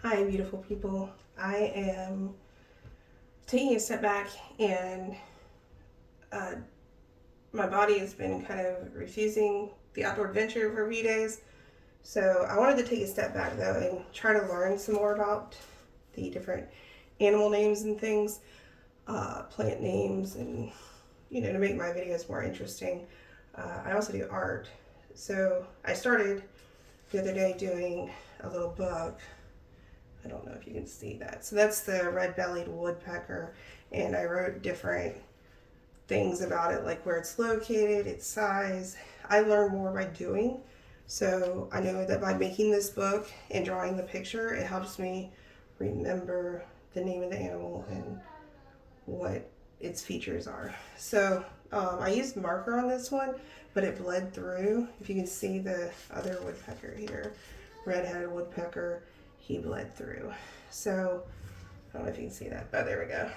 Hi, beautiful people. I am taking a step back, and uh, my body has been kind of refusing the outdoor adventure for a few days. So I wanted to take a step back though and try to learn some more about the different animal names and things, plant names, and to make my videos more interesting. I also do art. So I started the other day doing a little book. I don't know if you can see that. So that's the red-bellied woodpecker, and I wrote different things about it, like where it's located, its size. I learn more by doing. So I know that by making this book and drawing the picture, it helps me remember the name of the animal and what its features are. So I used marker on this one, but it bled through. If you can see the other woodpecker here, red-headed woodpecker, he bled through. So I don't know if you can see that. Oh, there we go.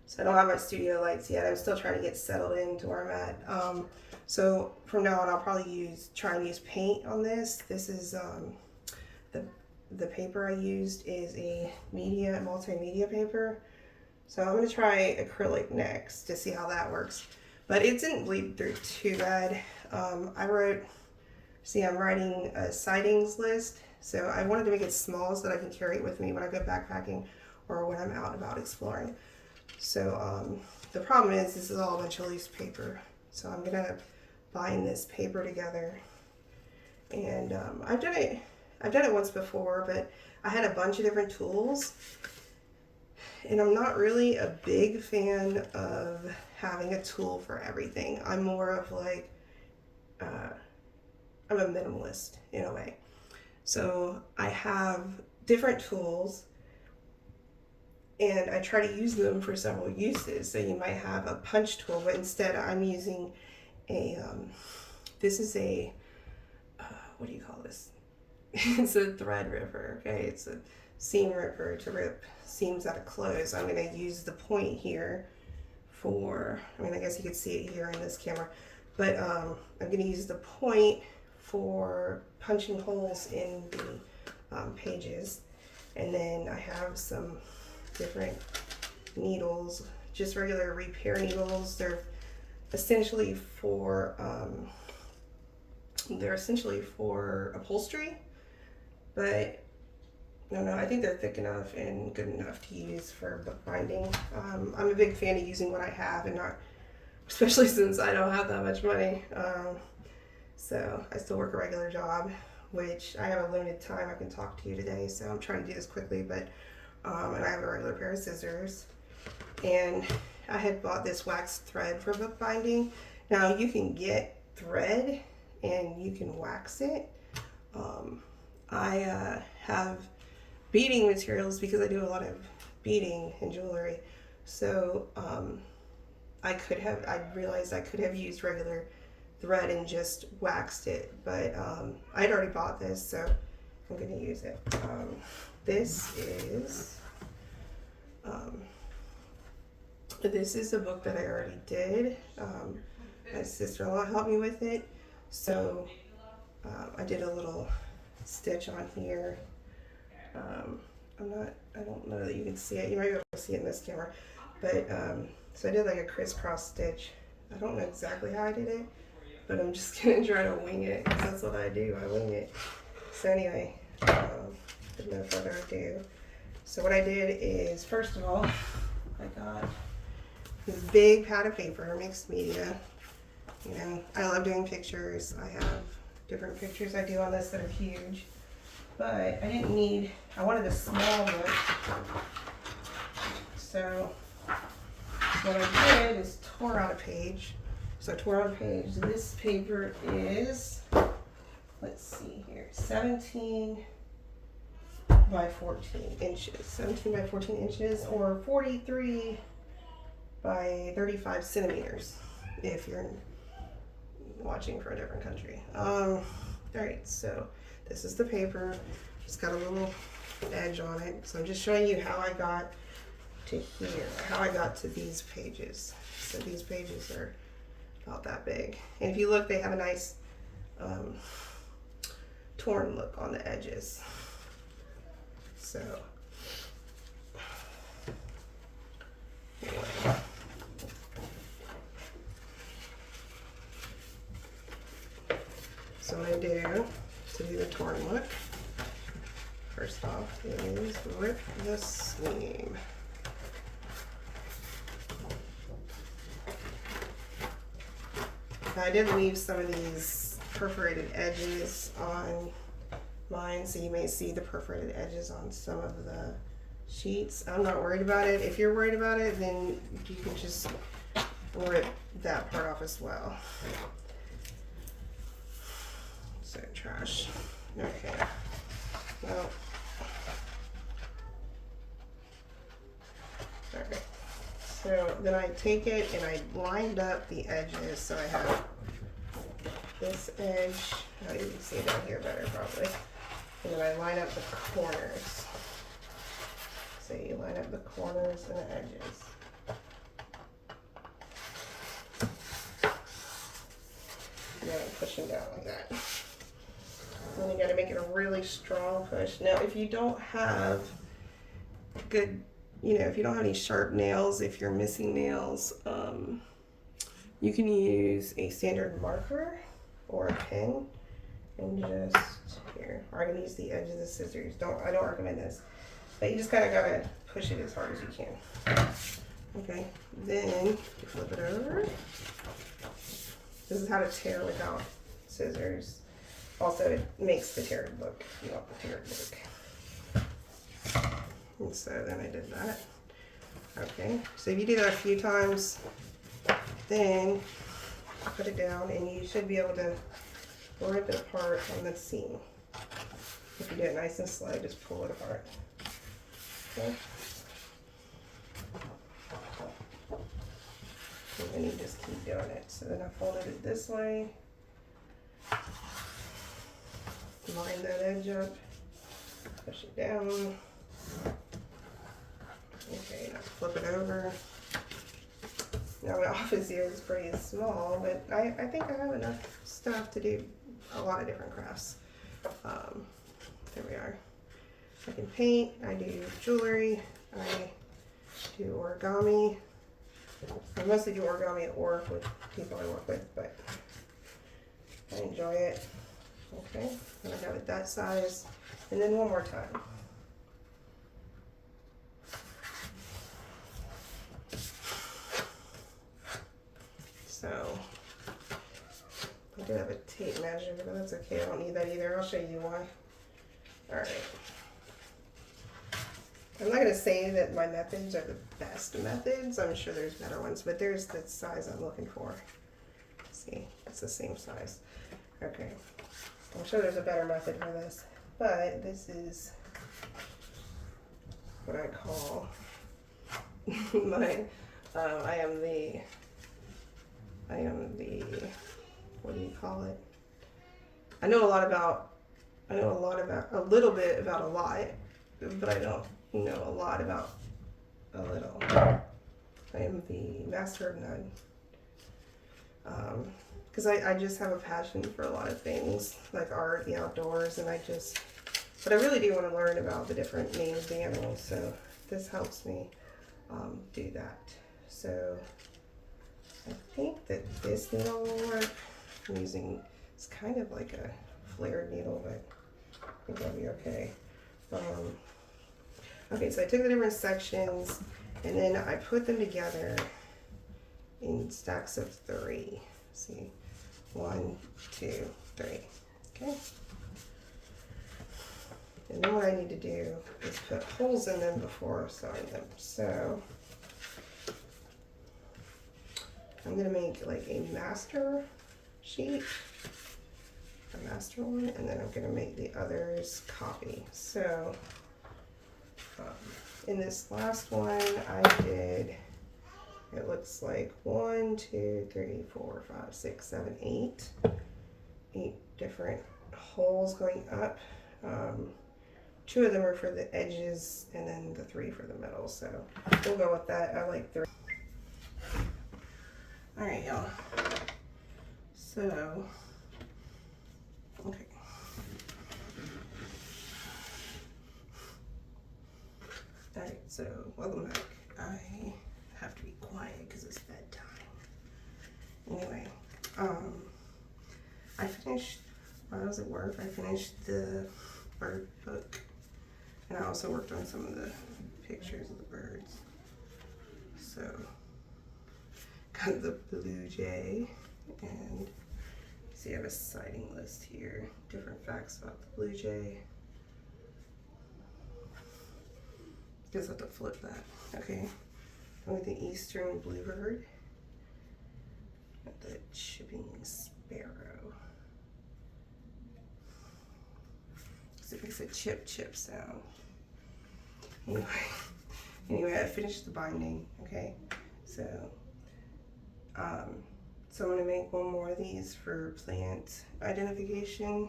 So I don't have my studio lights yet. I'm still trying to get settled into where I'm at. So from now on, I'll probably try and use paint on this. This is the the paper I used is a multimedia paper. So I'm gonna try acrylic next to see how that works. But it didn't bleed through too bad. I'm writing a sightings list. So I wanted to make it small so that I can carry it with me when I go backpacking or when I'm out about exploring. So the problem is this is all a bunch of loose paper. So I'm gonna bind this paper together, and I've done it once before, but I had a bunch of different tools, and I'm not really a big fan of having a tool for everything. I'm more of like I'm a minimalist in a way. So I have different tools, and I try to use them for several uses. So you might have a punch tool, but instead I'm using this is a, what do you call this? It's a thread ripper, okay? It's a seam ripper to rip seams out of clothes. I'm gonna use the point here I guess you could see it here in this camera, but I'm gonna use the point for punching holes in the pages. And then I have some different needles, just regular repair needles. Essentially for they're essentially for upholstery, but no, I think they're thick enough and good enough to use for bookbinding. I'm a big fan of using what I have and not, especially since I don't have that much money. So I still work a regular job, which I have a limited time I can talk to you today. So I'm trying to do this quickly, but and I have a regular pair of scissors, and I had bought this wax thread for bookbinding. Now you can get thread and you can wax it. I have beading materials because I do a lot of beading and jewelry. So I realized I could have used regular thread and just waxed it, but I'd already bought this, so I'm going to use it. This is a book that I already did. My sister-in-law helped me with it, so I did a little stitch on here. I don't know that you can see it. You might be able to see it in this camera, but so I did like a crisscross stitch. I don't know exactly how I did it, but I'm just gonna try to wing it because that's what I do. I wing it. So anyway, with no further ado. So what I did is, first of all, I got this big pad of paper, mixed media. You know, I love doing pictures. I have different pictures I do on this that are huge. But I wanted a small book. So what I did is tore out a page. So I tore out a page. This paper is, let's see here, 17 by 14 inches. 17 by 14 inches, or 43 by 35 centimeters if you're watching for a different country. Alright, so this is the paper. It's got a little edge on it. So I'm just showing you how I got to here, how I got to these pages. So these pages are about that big. And if you look, they have a nice torn look on the edges. So anyway. So what I do to do the torn look, first off, is rip the sleeve. I did leave some of these perforated edges on mine, so you may see the perforated edges on some of the sheets. I'm not worried about it. If you're worried about it, then you can just rip that part off as well. So trash. Okay. Well. Alright. So then I take it and I lined up the edges. So I have this edge. Oh, you can see it down here better probably. And then I line up the corners. So you line up the corners and the edges. And then push them down like that. And then you gotta make it a really strong push. Now, if you don't have good, if you don't have any sharp nails, if you're missing nails, you can use a standard marker or a pen and just here. Or I can use the edge of the scissors. I don't recommend this, but you just kind of gotta push it as hard as you can. Okay, then you flip it over. This is how to tear without scissors. Also, it makes the tear look, you want the tear look. And so then I did that. Okay, so if you do that a few times, then put it down and you should be able to rip it apart on the seam. If you do it nice and slow, just pull it apart. Okay. And then you just keep doing it. So then I folded it this way. Line that edge up. Push it down. Okay, now flip it over. Now my office here is pretty small, but I think I have enough stuff to do a lot of different crafts. There we are. I can paint, I do jewelry, I do origami. I mostly do origami at work with people I work with, but I enjoy it. Okay, and I have it that size. And then one more time. So, I do have a tape measure, but that's okay. I don't need that either. I'll show you why. Alright. I'm not going to say that my methods are the best methods. I'm sure there's better ones, but there's the size I'm looking for. See, it's the same size. Okay. I'm sure there's a better method for this, but this is what I call my, I am the, what do you call it? I know a little bit about a lot, but I don't know a lot about a little. I am the master of none. Because I just have a passion for a lot of things, like art, the outdoors, and but I really do want to learn about the different names of the animals, so this helps me do that. So I think that this needle will work. I'm using, it's kind of like a flared needle, but I think that'll be okay. Okay, so I took the different sections and then I put them together in stacks of 3. See, 1, 2, 3. Okay. And then what I need to do is put holes in them before sewing them. So I'm gonna make like a master sheet, a master one, and then I'm gonna make the others copy. So in this last one, I did, it looks like 1, 2, 3, 4, 5, 6, 7, 8 different holes going up. 2 of them are for the edges and then the 3 for the middle. So we'll go with that. I like 3. All right, y'all. So, okay. So, welcome back. I have to be quiet because it's bedtime. Anyway, I finished, while I was at work, I finished the bird book. And I also worked on some of the pictures of the birds. So, got the blue jay, and see I have a sighting list here. Different facts about the blue jay. Guess I have to flip that. Okay. With the eastern bluebird, the chipping sparrow. So it makes a chip chip sound. Anyway, I finished the binding. Okay, so so I'm gonna make one more of these for plant identification.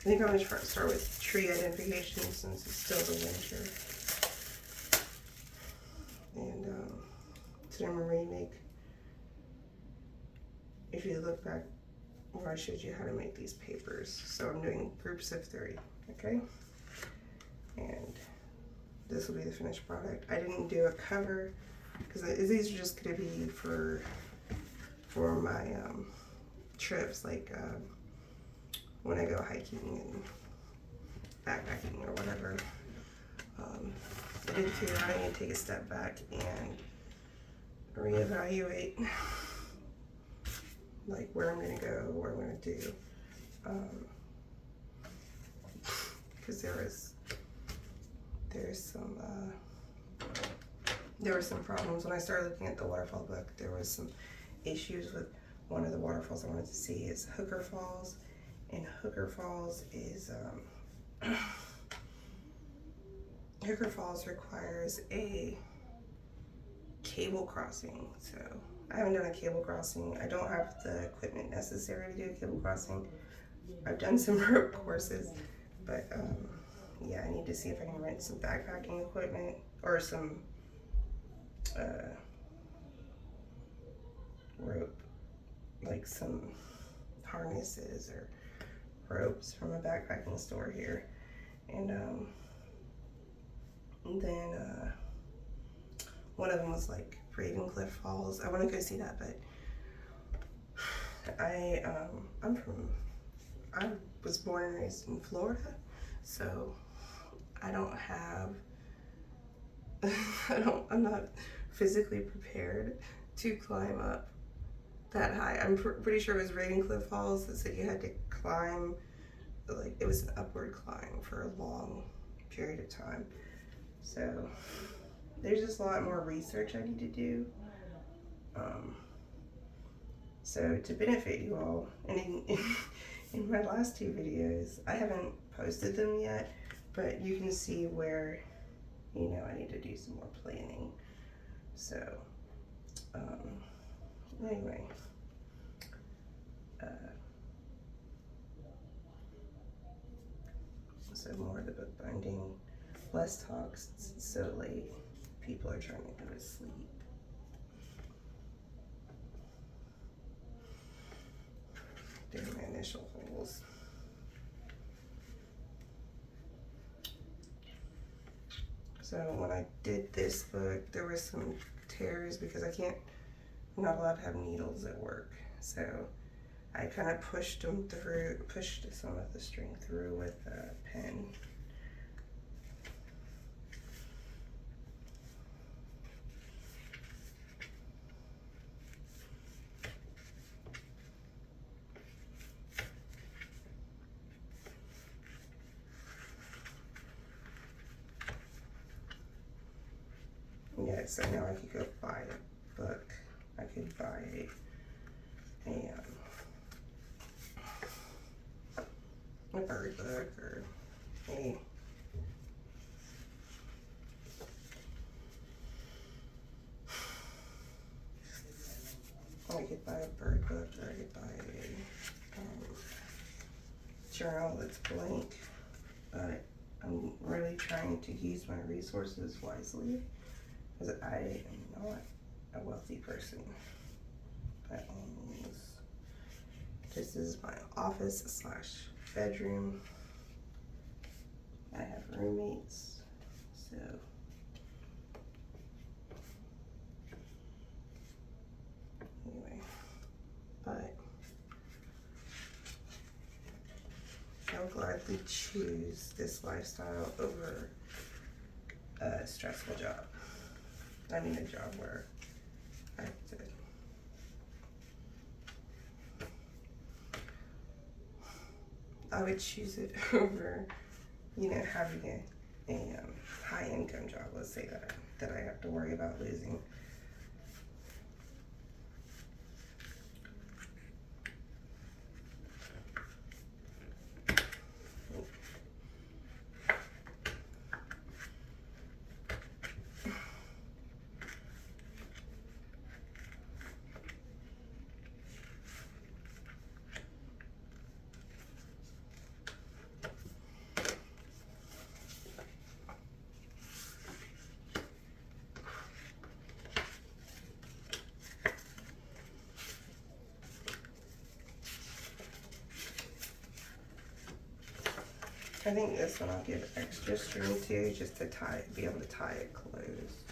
I think I'm gonna start with tree identification since it's still the winter. And today I'm gonna remake. If you look back where I showed you how to make these papers, so I'm doing groups of 3. Okay, and this will be the finished product. I didn't do a cover because these are just gonna be for my trips, like when I go hiking and backpacking or whatever. I did figure out I need to take a step back and reevaluate like where I'm gonna go, what I'm gonna do. Because there were some problems when I started looking at the waterfall book. There was some issues with one of the waterfalls I wanted to see is Hooker Falls, and Hooker Falls is Hooker Falls requires a cable crossing. So I haven't done a cable crossing. I don't have the equipment necessary to do a cable crossing. I've done some rope courses, but yeah, I need to see if I can rent some backpacking equipment or some rope, like some harnesses or ropes from a backpacking store here. And then one of them was like Ravencliff Falls. I want to go see that, but I was born and raised in Florida, so I don't have I'm not physically prepared to climb up that high. I'm pretty sure it was Ravencliff Falls that said you had to climb, like it was an upward climb for a long period of time. So there's just a lot more research I need to do. So to benefit you all, and in my last 2 videos, I haven't posted them yet, but you can see where, you know, I need to do some more planning. So, anyway, so more of the bookbinding, less talks. It's so late. People are trying to go to sleep. Doing my initial holes. So when I did this book, there were some tears because I'm not allowed to have needles at work. So I kind of pushed some of the string through with a pen. Yeah, so now I could go buy a book. I could buy a bird book or a bird book, or I could buy a journal that's blank. But I'm really trying to use my resources wisely because I am not a wealthy person by all means. This is my office / bedroom. I have roommates, So anyway, but I'll gladly choose this lifestyle over a stressful job. I mean, a job where I have to. I would choose it over, having a high income job. Let's say that I have to worry about losing. I think this one I'll give extra string to, just to be able to tie it closed.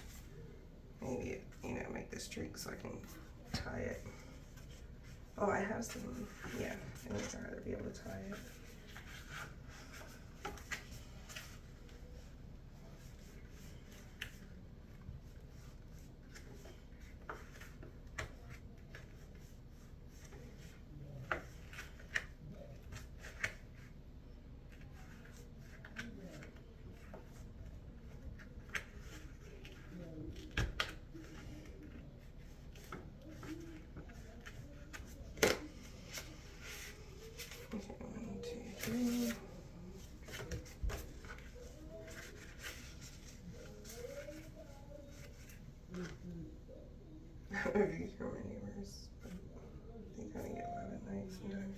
Maybe, make the string so I can tie it. Oh, I have some, yeah, I would rather be able to tie it. Okay, 1, 2, 3. If you hear my neighbors, they kind of get loud at night sometimes.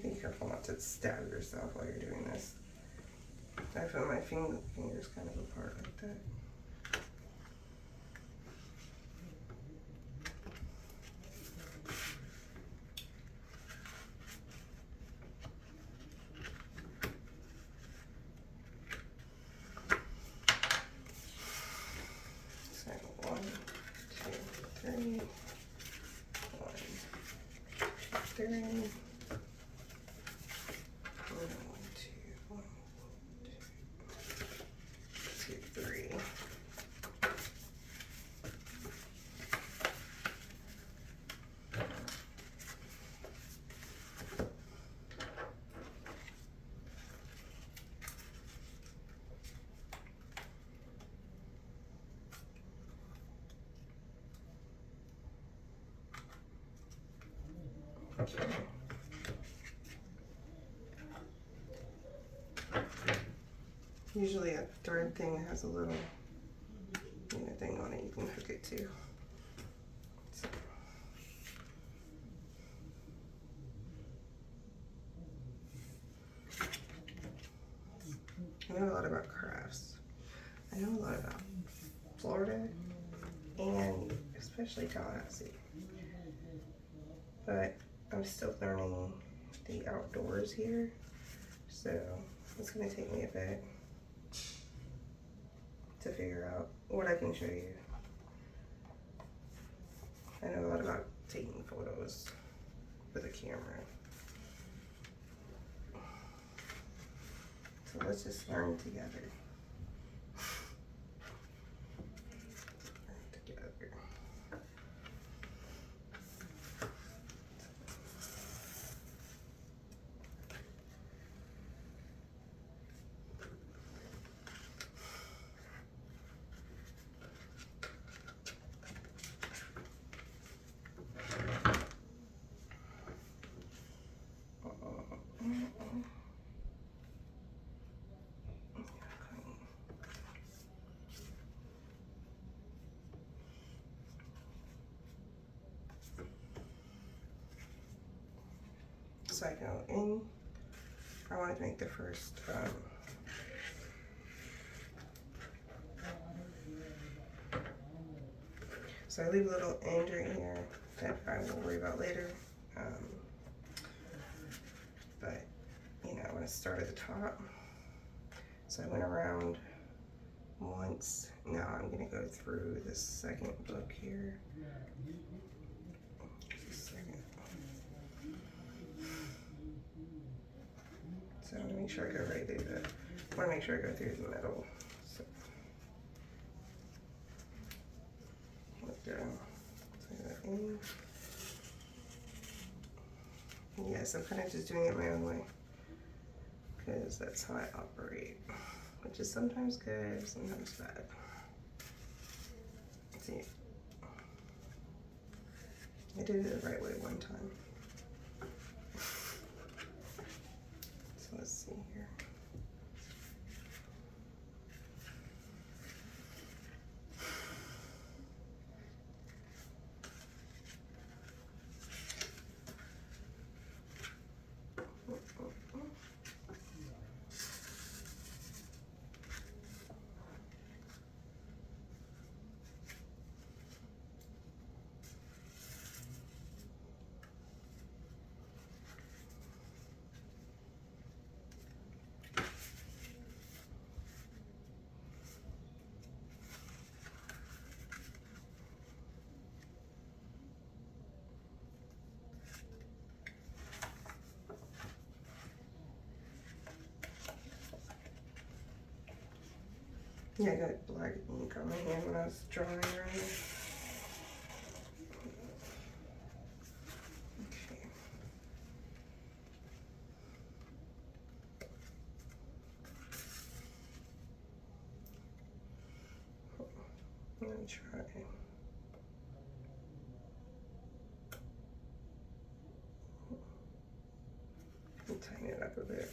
Be careful not to stab yourself while you're doing this. I feel my fingers kind of apart like that. So 1, 2, 3. 1, 2, 3. 1, 2, 3. Okay. Usually a thread thing has a little thing on it you can hook it to. So. I know a lot about crafts. I know a lot about Florida and especially Tallahassee. But I'm still learning the outdoors here, so it's going to take me a bit to figure out what I can show you. I know a lot about taking photos with a camera. So let's just learn together. So I go in, I want to make the first so I leave a little end right here that I will worry about later. But you know, I want to start at the top. So I went around once. Now I'm going to go through the second book here. So I want to make sure I go right through I want to make sure I go through the middle. So let's go. Yes, I'm kind of just doing it my own way because that's how I operate, which is sometimes good, sometimes bad. Let's see. I did it the right way one time. So let's see here. Yeah, I got black ink on my hand when I was drawing around it. Okay. I'm gonna try. And tighten it up a bit.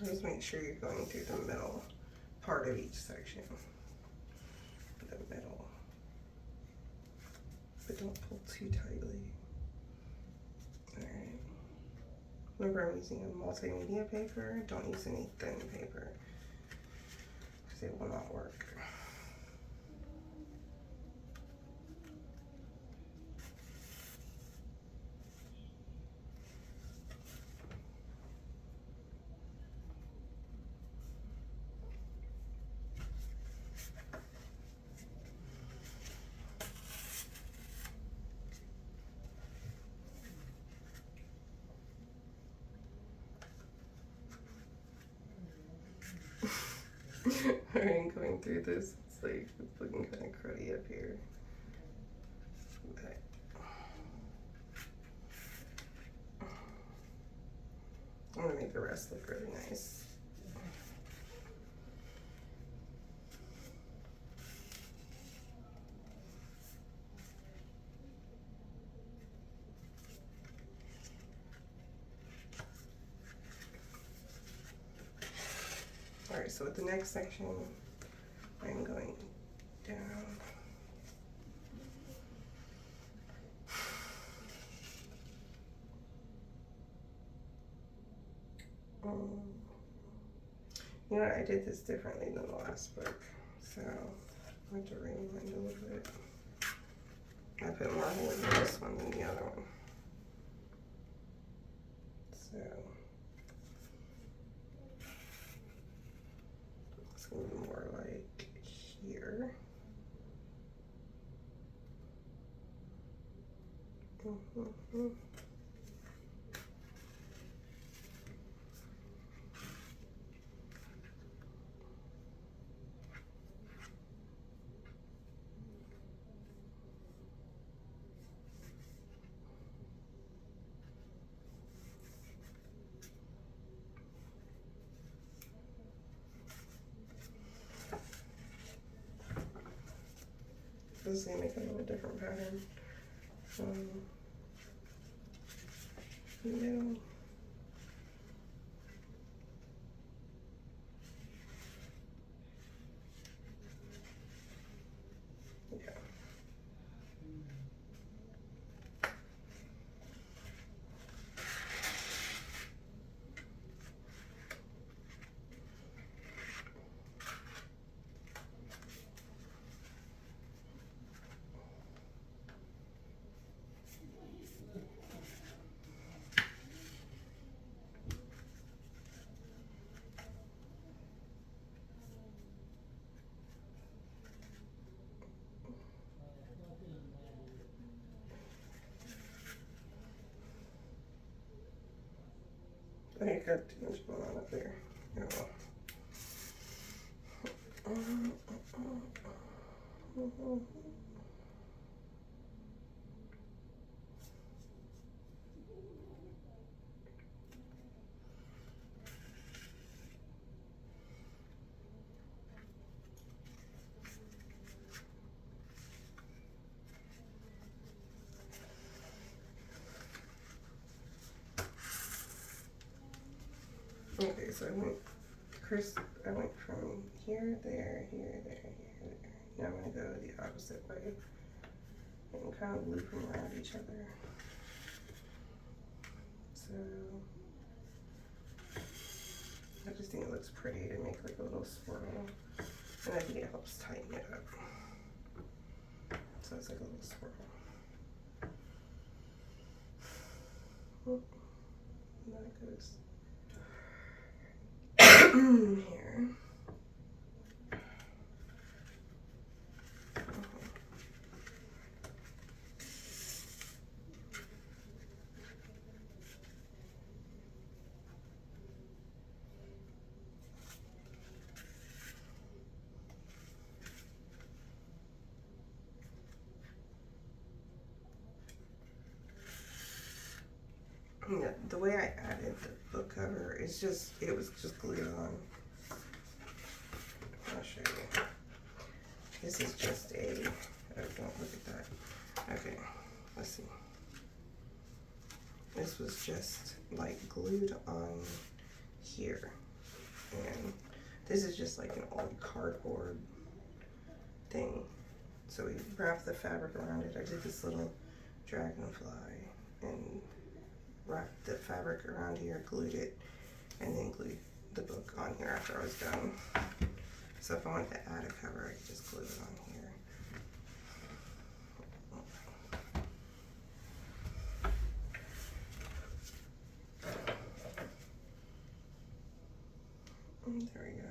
Just make sure you're going through the middle part of each section. The middle. But don't pull too tightly. Alright. Remember, I'm using a multimedia paper. Don't use any thin paper because it will not work. Alright, going through this, it's looking kind of cruddy up here. But I'm gonna make the rest look really nice. Alright, so with the next section, I'm going down. You know what, I did this differently than the last book, so I have to rewind a little bit. I put more holes in this one than the other one. So it's going to be more like here. This is going to make a little different pattern. Middle. Yeah. I think I got too much going on up there. Oh. Okay, so I went from here, there, here, there, here, there. Now I'm going to go the opposite way and kind of loop them around each other. So I just think it looks pretty to make like a little swirl, and I think it helps tighten it up. So it's like a little swirl. And then it goes here. Yeah, the way I added the book cover is it was just glued on. I'll show you. This is just oh, don't look at that. Okay, let's see. This was just like glued on here. And this is just like an old cardboard thing. So we wrapped the fabric around it. I did this little dragonfly and wrapped the fabric around here, glued it, and then glued the book on here after I was done. So if I wanted to add a cover, I could just glue it on here. There we go.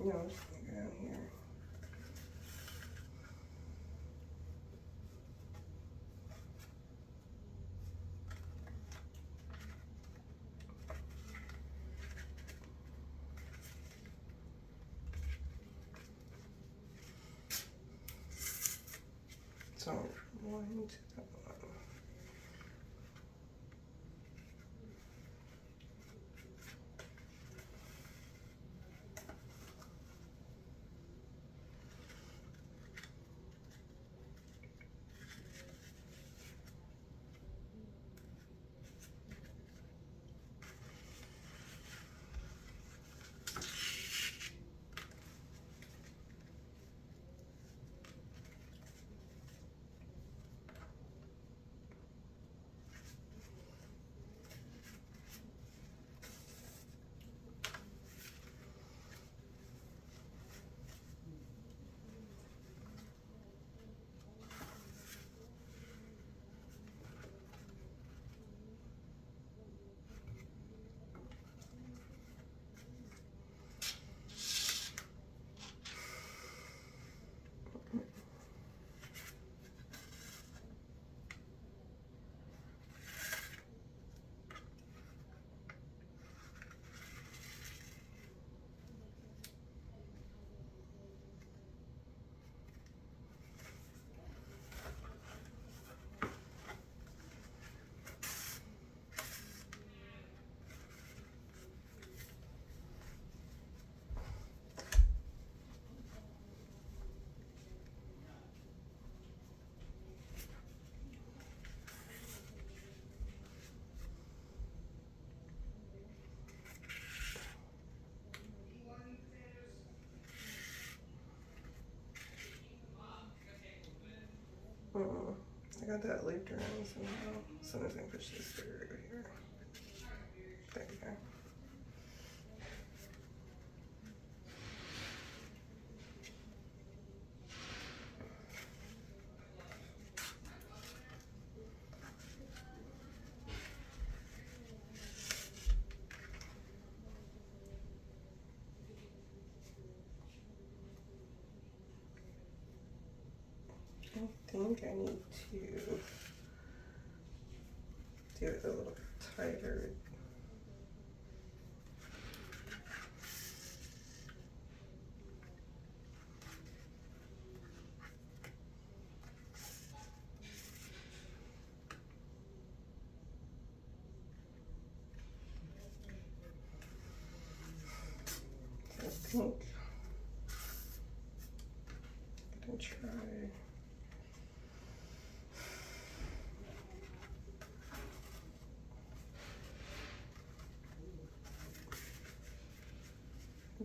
You know, I'm just gonna go down here. So one to that one. I got that looped around somehow. So I'm just gonna push this through here. There we go. I think I need to do it a little tighter. I think I'm gonna try.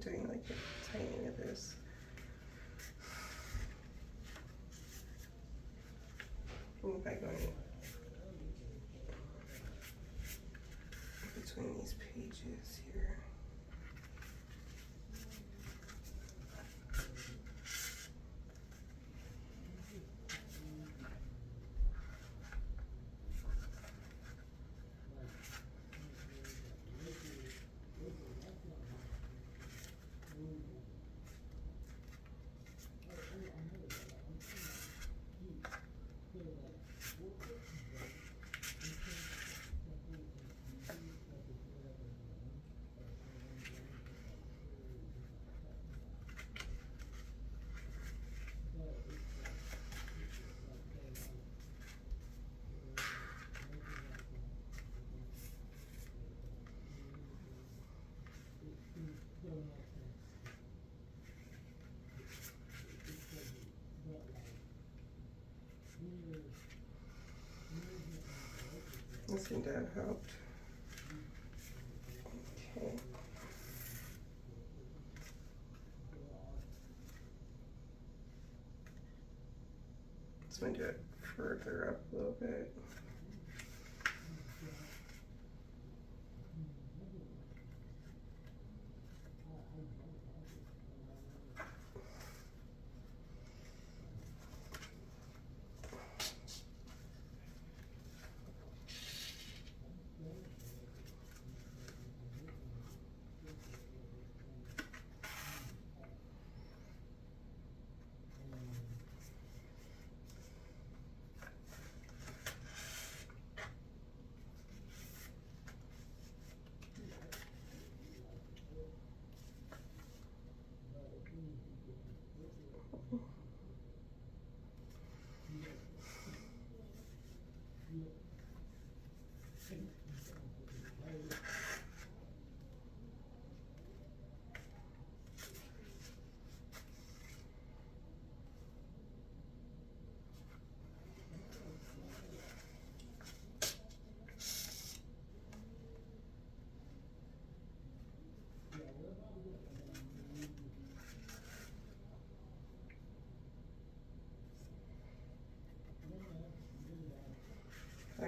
Doing like a tiny of this. By going between these pages here. This seemed to have helped. Okay. Let's do it further up a little bit.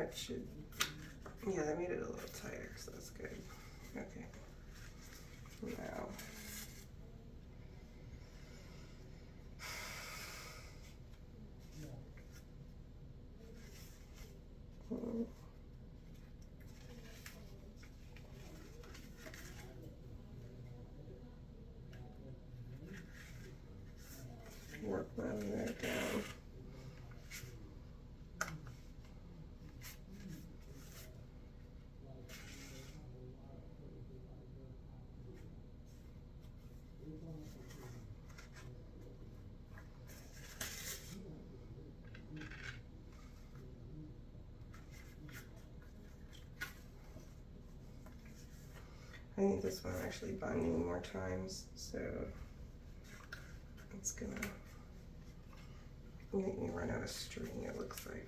That should, yeah, that made it a little tighter, so that's good. Okay. Now. Work my way down. I think this one actually binding more times, so it's gonna make me run out of string, it looks like.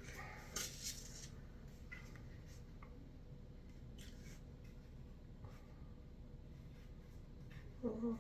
Mhm.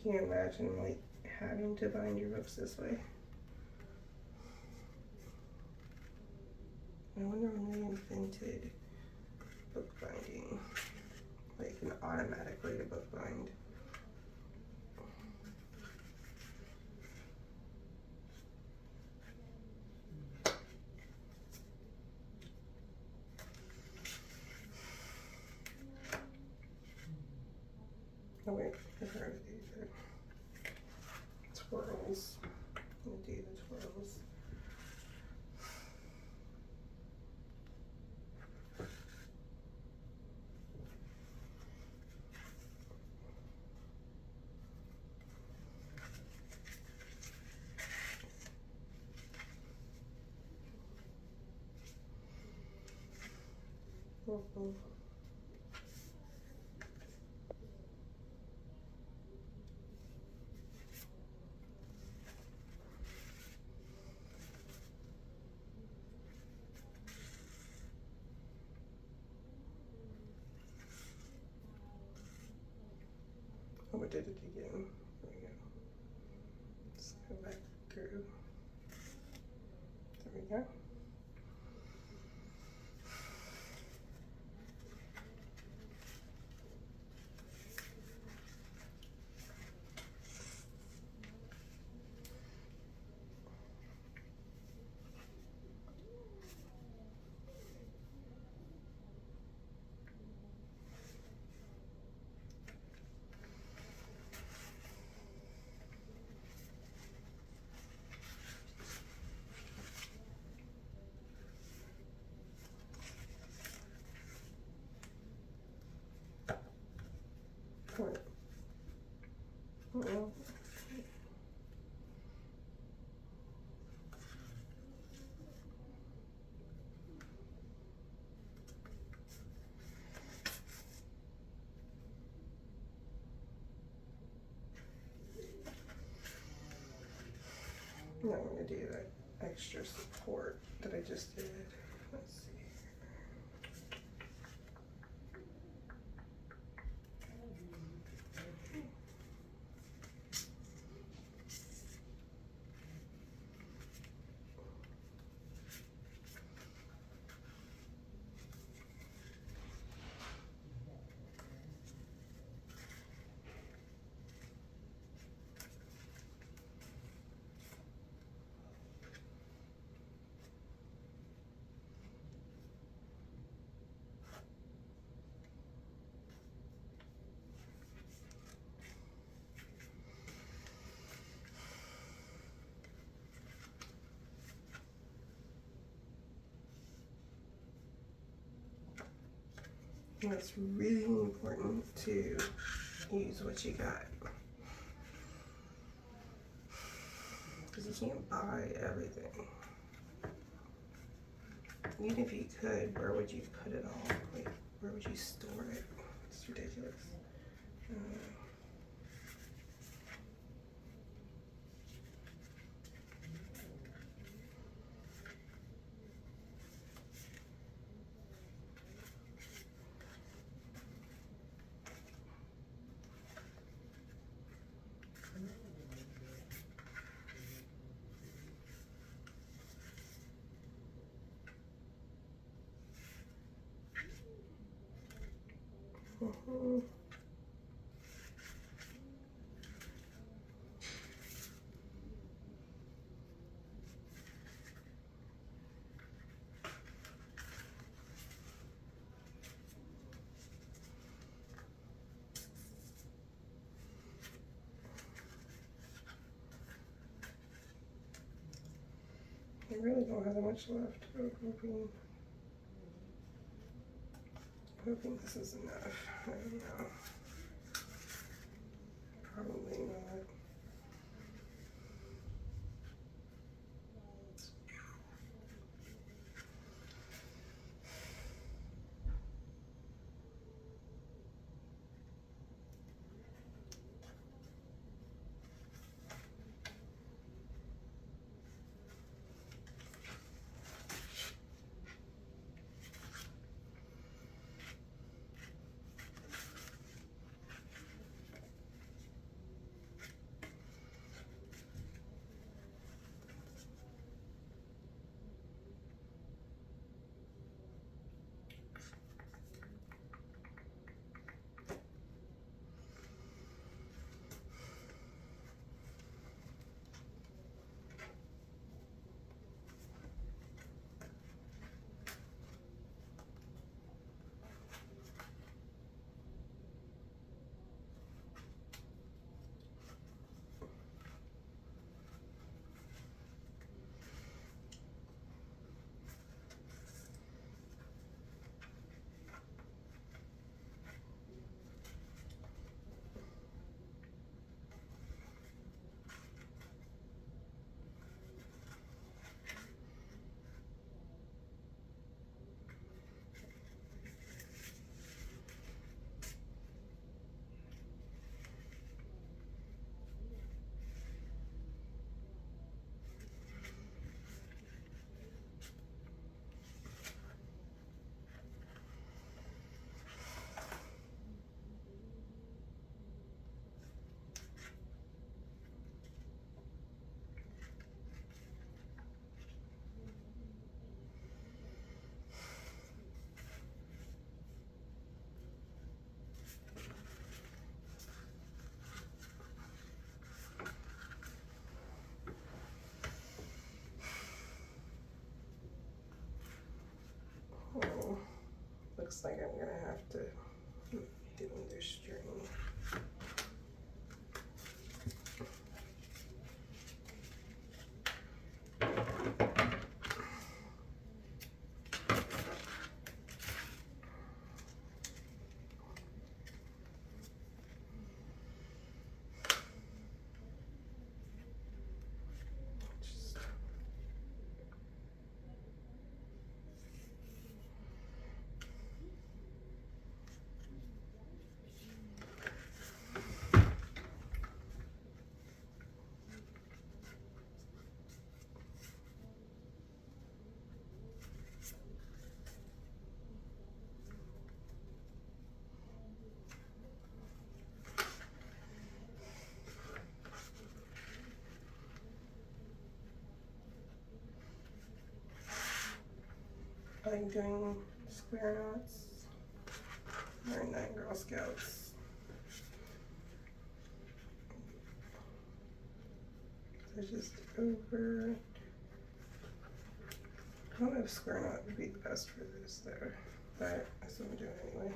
Can you imagine like having to bind your books this way? I wonder when they invented book binding, like an automatic way to book bind. Oh wait, I forgot to do the twirls. I'm gonna do the twirls. Mhm. Oh, I did it again. There we go. Let's go back through. There we go. Point. Uh-oh. Now I'm gonna do that extra support that I just did. Let's see. And it's really important to use what you got. Because you can't buy everything. Even if you could, where would you put it all? Like, where would you store it? It's ridiculous. Mm-hmm. I really don't have that much left. I'm hoping this is enough. I don't know. Probably not. Oh, looks like I'm gonna have to do another string. Just like doing square knots. Learn that in Girl Scouts. So just over. I don't know if square knot would be the best for this though, but that's what I'm doing anyway.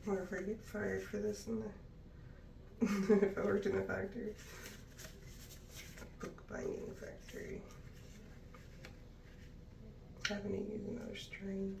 Or if I get fired for this in the if I worked in a factory. Book binding factory. Having to use another string.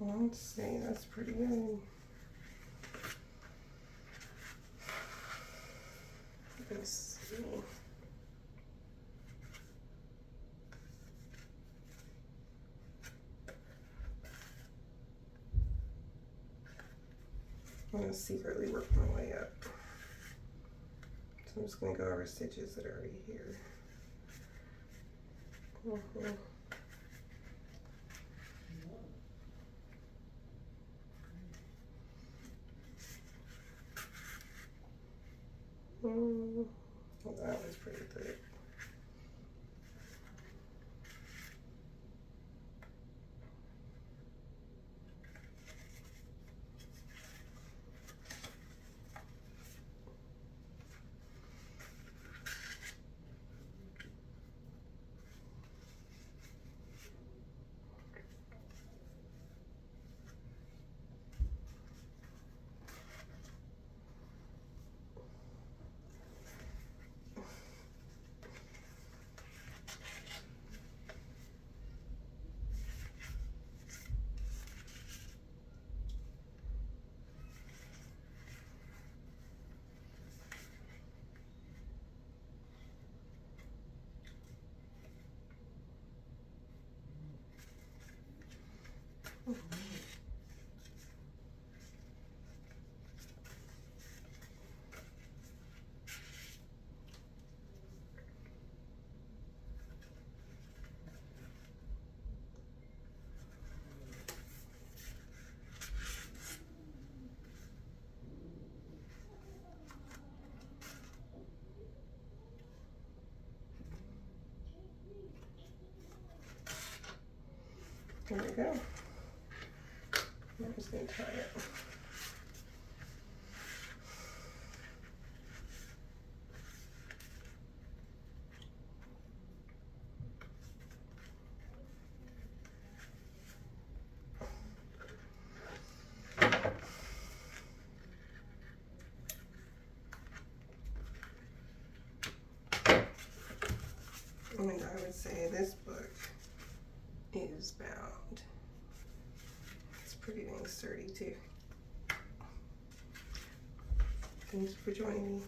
Let's see, that's pretty good. Let's see. I'm going to secretly work my way up. So I'm just going to go over stitches that are already here. Well, that was pretty thick. There we go. I'm just going to tie it. And I would say this book is bound. It's pretty dang sturdy too. Thanks for joining me.